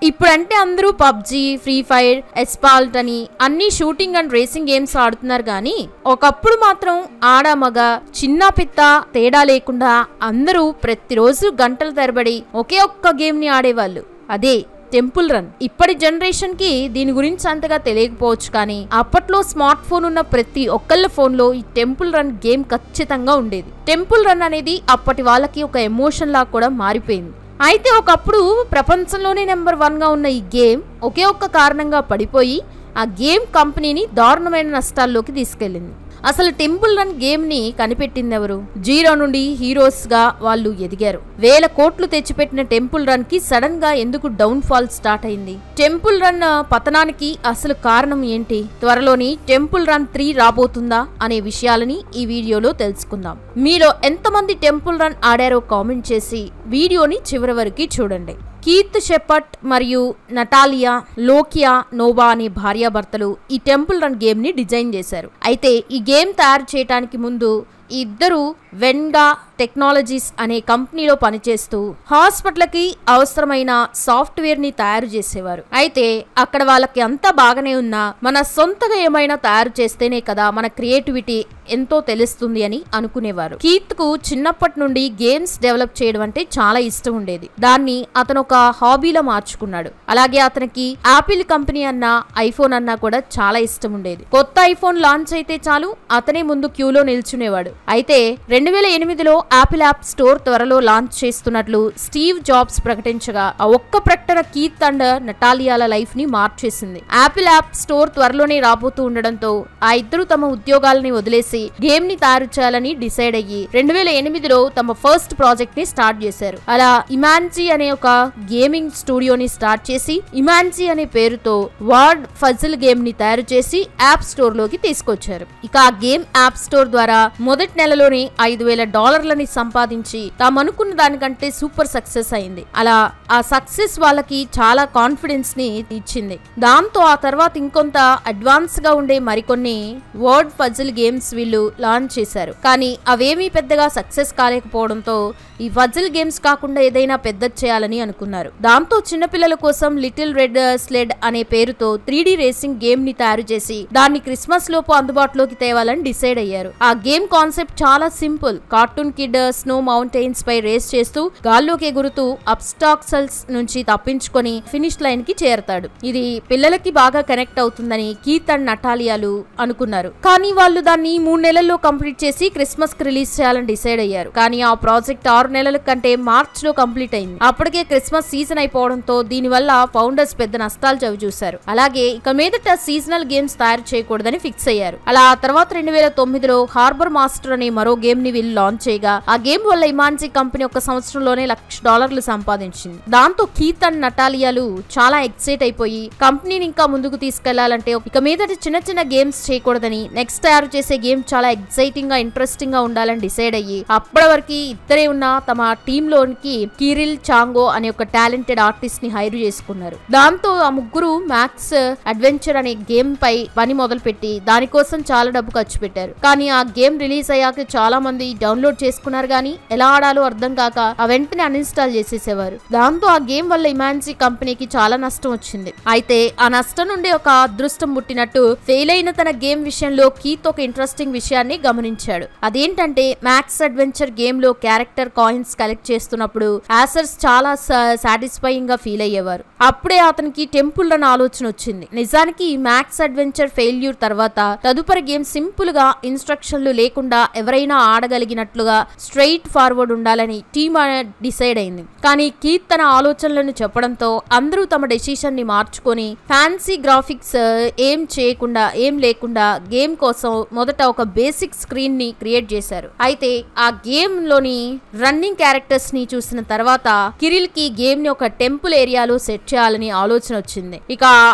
ఇప్పుడంటే అందరూ PUBG, free fire, ఎస్పాల్ట్ అని అన్ని షూటింగ్ అండ్ రేసింగ్ గేమ్స్ ఆడుతున్నారు గానీ ఒకప్పుడు మాత్రం ఆడ మగ చిన్న పెద్ద తేడా లేకుండా అందరూ ప్రతిరోజు గంటల తరబడి ఒకే ఒక్క గేమ్ ని ఆడేవాళ్ళు. అదే టెంపుల్ రన్. ఇప్పటి జనరేషన్ కి దీని గురించి అంతగా తెలియకపోవచ్చు కానీ అప్పట్లో స్మార్ట్ ఫోన్ ఉన్న ప్రతి ఒక్కళ్ళ ఫోన్ లో ఈ టెంపుల్ రన్ గేమ్ ఖచ్చితంగా ఉండేది. టెంపుల్ రన్ అనేది అప్పటి వాళ్ళకి ఒక ఎమోషన్ లా కూడా మారిపోయింది. అయితే ఒకప్పుడు ప్రపంచంలోనే నెంబర్ 1 గా ఉన్న ఈ గేమ్ ఒకే ఒక్క కారణంగా పడిపోయి ఆ గేమ్ కంపెనీని దారుణమైన నష్టాల్లోకి తీసుకెళ్లింది. అసలు టెంపుల్ రన్ గేమ్ ని కనిపెట్టింది ఎవరు? జీరో నుండి హీరోస్ గా వాళ్ళు ఎదిగారు. వేల కోట్లు తెచ్చిపెట్టిన టెంపుల్ రన్ కి సడన్ గా ఎందుకు డౌన్ ఫాల్ స్టార్ట్ అయింది? టెంపుల్ రన్ పతనానికి అసలు కారణం ఏంటి? త్వరలోని టెంపుల్ రన్ 3 రాబోతుందా అనే విషయాలని ఈ వీడియోలో తెలుసుకుందాం. మీలో ఎంతమంది టెంపుల్ రన్ ఆడారో కామెంట్ చేసి వీడియోని చివరి వరకు చూడండి. కీత్ షెపర్డ్ మరియు నటాలియా లోకియా నోవా అనే భార్యాభర్తలు ఈ టెంపుల్ రన్ గేమ్ ని డిజైన్ చేశారు. అయితే ఈ గేమ్ తయారు చేయడానికి ముందు ఈ ఇద్దరు వెన్గా టెక్నాలజీస్ అనే కంపెనీలో పనిచేస్తూ హాస్పిటల్కి అవసరమైన సాఫ్ట్వేర్ ని తయారు చేసేవారు. అయితే అక్కడ వాళ్ళకి అంతా బాగానే ఉన్నా మన సొంతగా ఏమైనా తయారు చేస్తేనే కదా మన క్రియేటివిటీ ఎంతో తెలుస్తుంది అని అనుకునేవారు. కీత్ కు చిన్నప్పటి నుండి గేమ్స్ డెవలప్ చేయడం అంటే చాలా ఇష్టం ఉండేది. దాన్ని అతను ఒక హాబీలో మార్చుకున్నాడు. అలాగే అతనికి యాపిల్ కంపెనీ అన్నా ఐఫోన్ అన్నా కూడా చాలా ఇష్టం ఉండేది. కొత్త ఐఫోన్ లాంచ్ అయితే చాలు అతనే ముందు క్యూలో నిల్చునేవాడు. అయితే 2008లో యాపిల్ యాప్ స్టోర్ త్వరలో లాంచ్ చేస్తున్నట్లు స్టీవ్ జాబ్స్ ప్రకటించగా ఆ ఒక్క ప్రకటన కీత్ అండ్ నటాలియాల లైఫ్ ని మార్చేసింది. యాపిల్ యాప్ స్టోర్ త్వరలోనే రాబోతూ ఉండడంతో ఆ ఇద్దరు తమ ఉద్యోగాలని వదిలేసి గేమ్ ని తయారు చేయాలని డిసైడ్ అయ్యి 2008లో తమ ఫస్ట్ ప్రాజెక్ట్ ని స్టార్ట్ చేశారు. అలా ఇమాన్జీ అనే ఒక గేమింగ్ స్టూడియోని స్టార్ట్ చేసి ఇమాన్జీ అనే పేరుతో వర్డ్ ఫజిల్ గేమ్ ని తయారు చేసి యాప్ స్టోర్ లోకి తీసుకొచ్చారు. ఇక ఆ గేమ్ యాప్ స్టోర్ ద్వారా మొదటి నెలలోనే $5,000 సంపాదించి తామనుకున్న దానికంటే సూపర్ సక్సెస్ అయింది. అలా ఆ సక్సెస్ వాళ్ళకి చాలా కాన్ఫిడెన్స్ ని ఇచ్చింది. దాంతో ఆ తర్వాత ఇంకొంత అడ్వాన్స్ గా ఉండే మరికొన్ని వర్డ్ ఫజిల్ గేమ్స్ వీళ్ళు లాంచ్ చేశారు. కానీ అవేమీ పెద్దగా సక్సెస్ కాలేకపోవడంతో ఈ ఫజిల్ గేమ్స్ కాకుండా ఏదైనా పెద్ద చేయాలని అనుకున్నారు. దాంతో చిన్నపిల్లల కోసం లిటిల్ రెడ్ స్లెడ్ అనే పేరుతో 3D రేసింగ్ గేమ్ ని తయారు చేసి దాన్ని క్రిస్మస్ లోపు అందుబాటులోకి తేవాలని డిసైడ్ అయ్యారు. ఆ గేమ్ కాన్సెప్ట్ చాలా simple. Cartoon kid snow mountains పై రేస్ చేస్తూ గాల్లోకి ఎగురుతూ అబ్స్టాక్సల్స్ నుంచి తప్పించుకొని ఫినిష్ లైన్ కి చేరతాడు. ఇది పిల్లలకి బాగా కనెక్ట్ అవుతుందని కీత్ అండ్ నటాలియాలు అనుకున్నారు. కానీ వాళ్ళు దాన్ని 3 నెలల్లో కంప్లీట్ చేసి క్రిస్మస్ కి రిలీజ్ చేయాలని డిసైడ్ అయ్యారు. కానీ ఆ ప్రాజెక్ట్ 6 నెలల కంటే మార్చ్ లో కంప్లీట్ అయింది. అప్పటికే క్రిస్మస్ సీజన్ అయిపోవడంతో దీనివల్ల ఫౌండర్స్ పెద్ద నష్టాలు చవి చూశారు. అలాగే ఇక మీదట సీజనల్ గేమ్స్ తయారు చేయకూడదని ఫిక్స్ అయ్యారు. అలా ఆ తర్వాత 2009లో హార్బర్ మాస్టర్ అనే మరో గేమ్ ని వీళ్ళు లాంచ్ చేయగా ఆ గేమ్ వల్ల ఇమాన్జీ కంపెనీ ఒక సంవత్సరంలోనే $1,00,000 సంపాదించింది. దాంతో కీత్ అండ్ నటాలియాలు చాలా ఎక్సైట్ అయిపోయి కంపెనీని ఇంకా ముందుకు తీసుకెళ్లాలంటే ఇక మీదట చిన్న చిన్న గేమ్స్ చేయకూడదని నెక్స్ట్ తయారు చేసే గేమ్ చాలా ఎక్సైటింగ్ గా ఇంట్రెస్టింగ్ గా ఉండాలని డిసైడ్ అయ్యి అప్పటి వరకు ఇద్దరే ఉన్న తమ టీమ్ లోనికి కిరిల్ చాంగో అనే ఒక టాలెంటెడ్ ఆర్టిస్ట్ ని హైర్ చేసుకున్నారు. దాంతో ఆ ముగ్గురు మ్యాక్స్ అడ్వెంచర్ అనే గేమ్ పై పని మొదలు పెట్టి దానికోసం చాలా డబ్బు ఖర్చు పెట్టారు. కానీ ఆ గేమ్ రిలీజ్ అయ్యాక చాలా మంది డౌన్లోడ్ చేసుకున్నారు గానీ ఎలా ఆడాలో అర్థం కాక ఆ వెంటనే అన్ఇన్స్టాల్ చేసేసేవారు. దాంతో ఆ గేమ్ వల్ల ఇమాన్జీ కంపెనీకి చాలా నష్టం వచ్చింది. అయితే ఆ నష్టం నుండి ఒక అదృష్టం పుట్టినట్టు ఫెయిల్ అయిన తన గేమ్ విషయంలో కీత్ ఒక ఇంట్రెస్టింగ్ విషయాన్ని గమనించాడు. అదేంటంటే మ్యాక్స్ అడ్వెంచర్ గేమ్ లో క్యారెక్టర్ కాయిన్స్ కలెక్ట్ చేస్తున్నప్పుడు యాసర్స్ చాలా సాటిస్ఫైయింగ్ గా ఫీల్ అయ్యేవారు. అప్పుడే అతనికి టెంపుల్ రన్ ఆలోచన వచ్చింది. నిజానికి మ్యాక్స్ అడ్వెంచర్ ఫెయిల్యూర్ తర్వాత తదుపరి గేమ్ సింపుల్ గా ఇన్స్ట్రక్షన్లు లేకుండా ఎవరైనా ఆడగలిగినట్లుగా స్ట్రైట్ ఫార్వర్డ్ ఉండాలని టీమ్ డిసైడ్ అయింది. కానీ కీత్ తన ఆలోచనలను చెప్పడంతో అందరూ తమ డెసిషన్ ని మార్చుకొని ఫ్యాన్సీ గ్రాఫిక్స్ ఏం లేకుండా గేమ్ కోసం మొదట ఒక బేసిక్ స్క్రీన్ ని క్రియేట్ చేశారు. అయితే ఆ గేమ్ లోని రన్నింగ్ క్యారెక్టర్స్ ని చూసిన తర్వాత కిరిల్ కి గేమ్ ని ఒక టెంపుల్ ఏరియాలో సెట్ చేయాలని ఆలోచన వచ్చింది. ఇక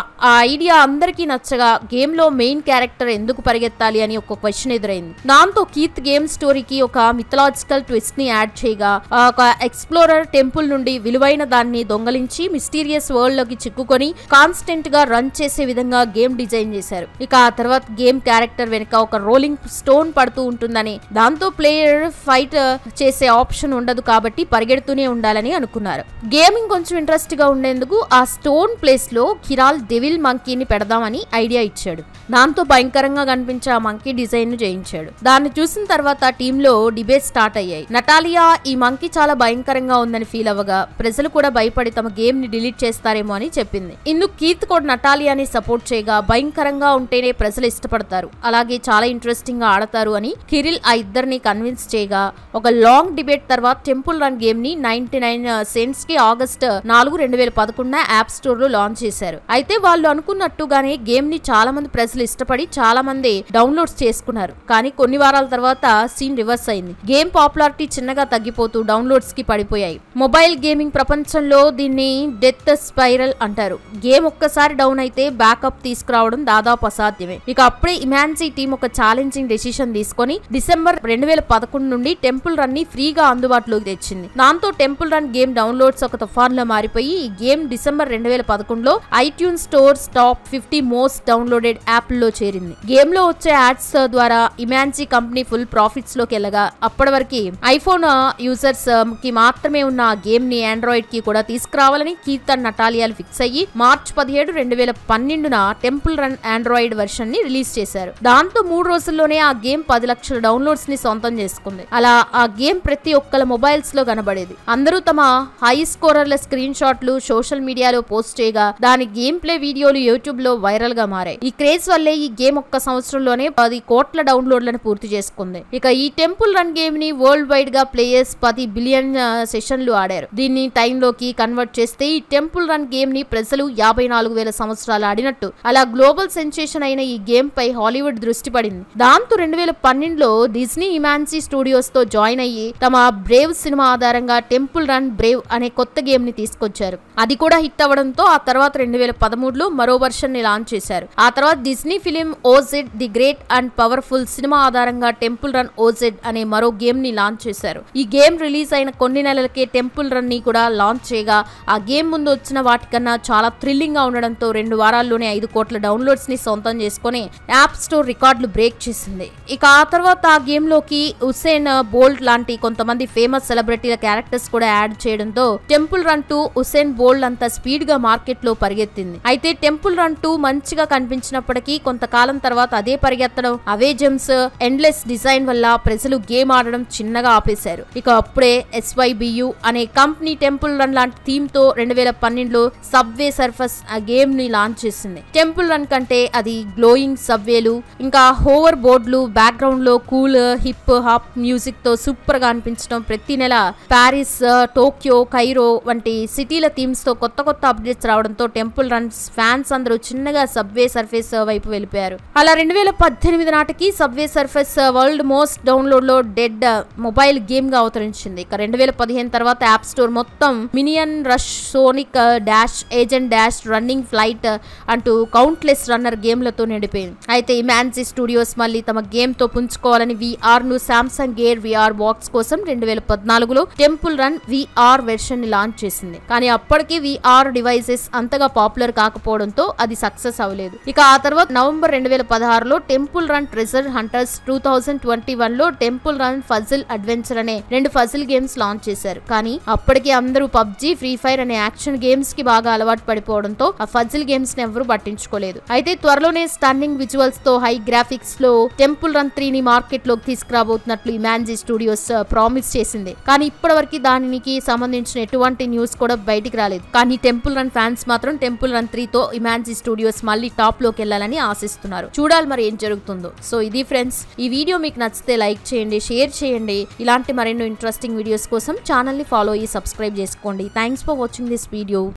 ఆ ఐడియా అందరికీ నచ్చగా గేమ్ లో మెయిన్ క్యారెక్టర్ ఎందుకు పరిగెత్తాలి అని ఒక క్వశ్చన్ ఎదురైంది. దాంతో కీత్ గేమ్ స్టోరీ స్టోరీకి ఒక మిథలాజికల్ ట్విస్ట్ ని యాడ్ చేయగా ఒక ఎక్స్ప్లోరర్ టెంపుల్ నుండి విలువైన దాన్ని దొంగలించి మిస్టీరియస్ వరల్డ్ లోకి చిక్కుకొని కాన్స్టెంట్ గా రన్ చేసే విధంగా గేమ్ డిజైన్ చేశారు. ఇక ఆ తర్వాత గేమ్ క్యారెక్టర్ వెనుక ఒక రోలింగ్ స్టోన్ పడుతూ ఉంటుందని, దాంతో ప్లేయర్ ఫైట్ చేసే ఆప్షన్ ఉండదు కాబట్టి పరిగెడుతూనే ఉండాలని అనుకున్నారు. గేమింగ్ కొంచెం ఇంట్రెస్ట్ గా ఉండేందుకు ఆ స్టోన్ ప్లేస్ లో కిరాల్ డెవిల్ మంకీని పెడదామని ఐడియా ఇచ్చాడు. దాంతో భయంకరంగా కనిపించే ఆ మంకీ డిజైన్ ను చేయించాడు. దాన్ని చూసిన తర్వాత టీమ్ లో డిబేట్ స్టార్ట్ అయ్యాయి. నటాలియా ఈ మంకీ చాలా భయంకరంగా ఉందని ఫీల్ అవ్వగా ప్రజలు కూడా భయపడి తమ గేమ్ ని డిలీట్ చేస్తారేమో అని చెప్పింది. ఇందుకు కీత్ కూడా నటాలియాని సపోర్ట్ చేయగా భయంకరంగా ఉంటేనే ప్రజలు ఇష్టపడతారు, అలాగే చాలా ఇంట్రెస్టింగ్ గా ఆడతారు అని కిరిల్ ఆ ఇద్దరిని కన్విన్స్ చేయగా ఒక లాంగ్ డిబేట్ తర్వాత టెంపుల్ రన్ గేమ్ ని 99 సెంట్స్ కి ఆగస్ట్ 4, 2011 యాప్ స్టోర్ లో లాంచ్ చేశారు. అయితే వాళ్ళు అనుకున్నట్టుగానే గేమ్ ని చాలా మంది ప్రజలు ఇష్టపడి చాలా మంది డౌన్లోడ్స్ చేసుకున్నారు. కానీ కొన్ని వారాల తర్వాత సీన్ రివర్స్ అయింది. గేమ్ పాపులారిటీ చిన్నగా తగ్గిపోతూ డౌన్లోడ్స్ కి పడిపోయాయి. మొబైల్ గేమింగ్ ప్రపంచంలో దీన్ని డెత్ స్పైరల్ అంటారు. గేమ్ ఒక్కసారి డౌన్ అయితే బ్యాకప్ తీసుకురావడం దాదాపు అసాధ్యమే. ఇక అప్పుడే ఇమాన్సీ టీం ఒక ఛాలెంజింగ్ డెసిషన్ తీసుకొని డిసెంబర్ 2011 నుండి టెంపుల్ రన్ ని ఫ్రీగా అందుబాటులోకి తెచ్చింది. దాంతో టెంపుల్ రన్ గేమ్ డౌన్లోడ్స్ ఒక తుఫాన్ లో మారిపోయి ఈ గేమ్ డిసెంబర్ 2011లో iTunes stores top 50 most downloaded app లో చేరింది. గేమ్ లో వచ్చే యాడ్స్ ద్వారా ఇమాన్సీ కంపెనీ ఫుల్ ప్రాఫిట్స్ లోకి వెళ్ళగా అప్పటి వరకు ఐఫోన్ యూజర్స్ కి మాత్రమే ఉన్న ఆ గేమ్ ని ఆండ్రాయిడ్ కి కూడా తీసుకురావాలని కీత్ అండ్ నటాలియాలు ఫిక్స్ అయ్యి March 17, 2012 temple run Android version ని రిలీజ్ చేశారు. దాంతో 3 రోజుల్లోనే ఆ గేమ్ 10 లక్షల డౌన్లోడ్స్ ని సొంతం చేసుకుంది. అలా ఆ గేమ్ ప్రతి ఒక్కల మొబైల్స్ లో కనబడేది. అందరూ తమ హై స్కోరర్ల స్క్రీన్ షాట్లు సోషల్ మీడియాలో పోస్ట్ చేయగా దాని గేమ్ ప్లే వీడియోలు యూట్యూబ్ లో వైరల్ గా మారాయి. ఈ క్రేజ్ వల్లే ఈ గేమ్ ఒక్క సంవత్సరంలోనే 10 కోట్ల డౌన్లోడ్లను పూర్తి చేసుకుంది. ఇక ఈ టెంపుల్ రన్ గేమ్ ని వరల్డ్ వైడ్ గా ప్లేయర్స్ 10 బిలియన్ సెషన్లు ఆడారు. దీన్ని టైం లోకి కన్వర్ట్ చేస్తే ఈ టెంపుల్ రన్ గేమ్ ని ప్రజలు 54,000 సంవత్సరాలు ఆడినట్టు. అలా గ్లోబల్ సెన్సేషన్ అయిన ఈ గేమ్ పై హాలీవుడ్ దృష్టి పడింది. దాంతో 2012లో డిజ్నీ ఇమాన్సీ స్టూడియోస్ తో జాయిన్ అయ్యి తమ బ్రేవ్ సినిమా ఆధారంగా టెంపుల్ రన్ బ్రేవ్ అనే కొత్త గేమ్ ని తీసుకొచ్చారు. అది కూడా హిట్ అవ్వడంతో ఆ తర్వాత 2013లో మరో వర్షన్ ని లాంచ్ చేశారు. ఆ తర్వాత Disney film OZ the great and powerful cinema ఆధారంగా టెంపుల్ రన్ ఓజెడ్ అనే మరో గేమ్ ని లాంచ్ చేశారు. ఈ గేమ్ రిలీజ్ అయిన కొన్ని నెలలకే టెంపుల్ రన్ ని కూడా లాంచ్ చేయగా ఆ గేమ్ ముందు వచ్చిన వాటికన్నా చాలా థ్రిల్లింగ్ గా ఉండడంతో 2 వారాల్లోనే 5 కోట్ల డౌన్లోడ్స్ ని సొంతం చేసుకుని యాప్ స్టోర్ రికార్డులు బ్రేక్ చేసింది. ఇక ఆ తర్వాత ఆ గేమ్ లోకి ఉసేన్ బోల్ట్ లాంటి కొంతమంది ఫేమస్ సెలబ్రిటీల క్యారెక్టర్స్ కూడా యాడ్ చేయడంతో టెంపుల్ రన్ 2 ఉసేన్ బోల్ట్ అంత స్పీడ్ గా మార్కెట్ లో పరిగెత్తింది. అయితే టెంపుల్ రన్ 2 మంచిగా కనిపించినప్పటికీ కొంతకాలం తర్వాత అదే పరిగెత్తడం, అవే జెమ్స్, ఎండ్లెస్ డిజైన్ వల్ల ప్రజలు గేమ్ ఆడడం చిన్నగా ఆపేశారు. ఇక అప్పుడే SYBU అనే కంపెనీ టెంపుల్ రన్ లాంటి థీమ్ తో 2012లో సబ్వే సర్ఫస్ ఆ గేమ్ ని లాంచ్ చేసింది. టెంపుల్ రన్ కంటే అది గ్లోయింగ్ సబ్వేలు ఇంకా హోవర్ బోర్డులు, బ్యాక్గ్రౌండ్ లో కూల్ హిప్ హాప్ మ్యూజిక్ తో సూపర్ గా అనిపించడం. ప్రతి నెల ప్యారిస్, టోక్యో, కైరో వంటి సిటీల థీమ్స్ తో కొత్త కొత్త అప్డేట్స్ రావడంతో టెంపుల్ రన్ ఫ్యాన్స్ అందరూ చిన్నగా సబ్వే సర్ఫేస్ వైపు వెళ్ళిపోయారు. అలా 2018 నాటికి Subway Surfers world most downloaded mobile game గా అవతరించింది. ఇక 2015 తర్వాత యాప్ స్టోర్ మొత్తం Minion Rush, Sonic Dash, Agent Dash, running flight అంటూ కౌంట్లెస్ రన్నర్ గేమ్లతో నిండిపోయింది. అయితే ఇమాన్సీ స్టూడియోస్ మళ్ళీ తమ గేమ్ తో పుంజుకోవాలని VR ను సామ్సంగ్ గేర్ VR బాక్స్ కోసం 2014లో టెంపుల్ రన్ VR వెర్షన్ ని లాంచ్ చేసింది. కానీ అప్పటికి VR డివైసెస్ అంతగా పాపులర్ కాకపోవడంతో అది సక్సెస్ అవ్వలేదు. ఇక ఆ తర్వాత నవంబర్ 2016లో టెంపుల్ రన్ ట్రెజర్ హంటర్స్, 2021లో టెంపుల్ రన్ ఫజిల్ అడ్వెంచర్ అనే 2 ఫజిల్ గేమ్స్ లాంచ్ చేశారు. కానీ అప్పటికి అందరూ PUBG, ఫ్రీ ఫైర్ అనే యాక్షన్ గేమ్స్ కి బాగా అలవాటు పడిపోవడంతో ఆ ఫజిల్ గేమ్స్ ని ఎవరు పట్టించుకోలేదు. అయితే త్వరలోనే స్టన్నింగ్ విజువల్స్ తో హై గ్రాఫిక్స్ లో టెంపుల్ రన్ 3 ని మార్కెట్ లోకి తీసుకురాబోతున్నట్లు ఇమాన్సీ స్టూడియోస్ ప్రామిస్ చేసింది. కానీ ఇప్పటివరకు దానికి సంబంధించిన ఎటువంటి న్యూస్ కూడా బయటికి రాలేదు. కానీ టెంపుల్ రన్ ఫ్యాన్స్ మాత్రం టెంపుల్ రన్ 3 తో ఇమాన్సీ స్టూడియోస్ మళ్ళీ టాప్ లోకి వెళ్ళాలని ఆశిస్తున్నారు. చూడాలి మరి ఏం జరుగుతుందో. సో ఇది ఫ్రెండ్స్, ఈ వీడియో మీకు నచ్చితే లైక్ చేయండి, షేర్ చేయండి. ఇలాంటి మరెన్నో ఇంట్రెస్టింగ్ వీడియోస్ కోసం ఛానల్ ని ఫాలో అయ్యి సబ్స్క్రైబ్ చేసుకోండి. Thanks for watching this video.